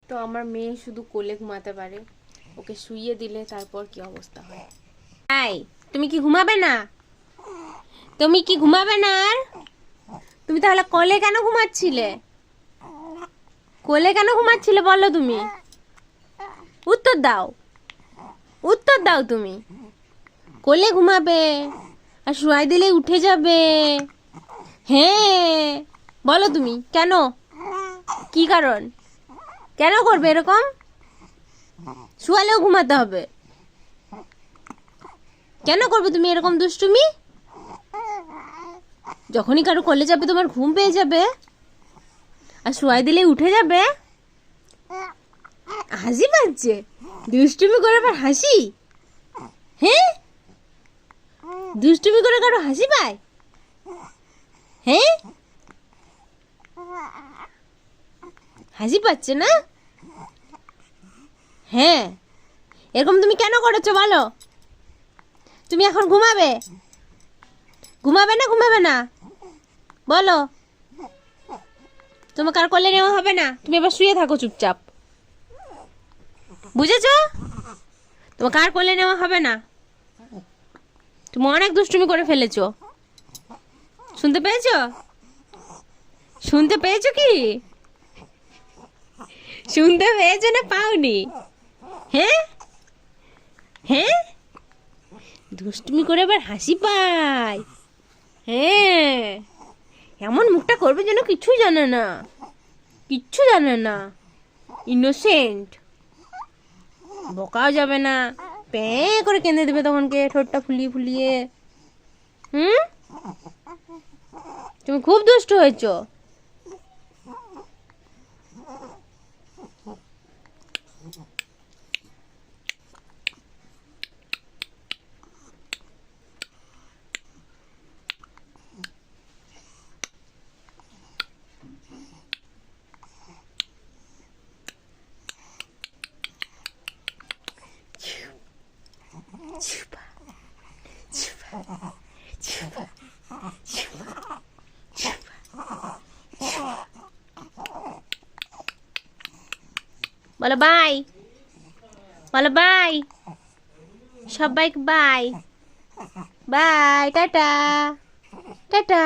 তো আমার মেয়ে শুধু কোলে ঘুমাতে পারে, ওকে শুইয়ে দিলে তারপর কি অবস্থা হয়। এই তুমি কি ঘুমাবে না? তুমি কি ঘুমাবে না আর? তুমি তাহলে কোলে কেন ঘুমাচ্ছিলে? কোলে কেন ঘুমাচ্ছিলে বলো তুমি? উত্তর দাও, উত্তর দাও। তুমি কোলে ঘুমাবে আর শুয়াই দিলে উঠে যাবে। হ্যাঁ বলো তুমি কেন, কি কারণ, কেন করবে এরকম? শুয়ালেও ঘুমাতে হবে, কেন করবে তুমি এরকম দুষ্টুমি? যখনই কারো কোলে যাবে তোমার ঘুম পেয়ে যাবে আর শুয়াই দিলে উঠে যাবে। হাসি পাচ্ছে, দুষ্টুমি করে আবার হাসি। হ্যাঁ দুষ্টুমি করে কারো হাসি পায়? হ্যাঁ হাসি পাচ্ছে না? হ্যাঁ এরকম তুমি কেন করেছো বলো? তুমি এখন ঘুমাবে, ঘুমাবে না ঘুমাবে না বলো? তোমাকে আর কোলে নেওয়া হবে না, তুমি এবার শুয়ে থাকো চুপচাপ, বুঝেছো? তোমাকে আর কোলে নেওয়া হবে না, তুমি অনেক দুষ্টুমি করে ফেলেছো। শুনতে পেয়েছো? শুনতে পেয়েছো কি? শুনতে পেয়েছো না পাওনি? হ্যাঁ হ্যাঁ দুষ্টুমি করে আবার হাসি পায়। হ্যাঁ এমন মুখটা করবে যেন কিছুই জানে না, কিচ্ছু জানে না, ইনোসেন্ট। বকাও যাবে না, প্যাঁ করে কেঁদে দেবে তখনকে ঠোঁটটা ফুলিয়ে ফুলিয়ে। হুম তুমি খুব দুষ্ট হয়েছো। বলো বাই, বলো বাই, সবাইকে বাই, বাই, টাটা টাটা।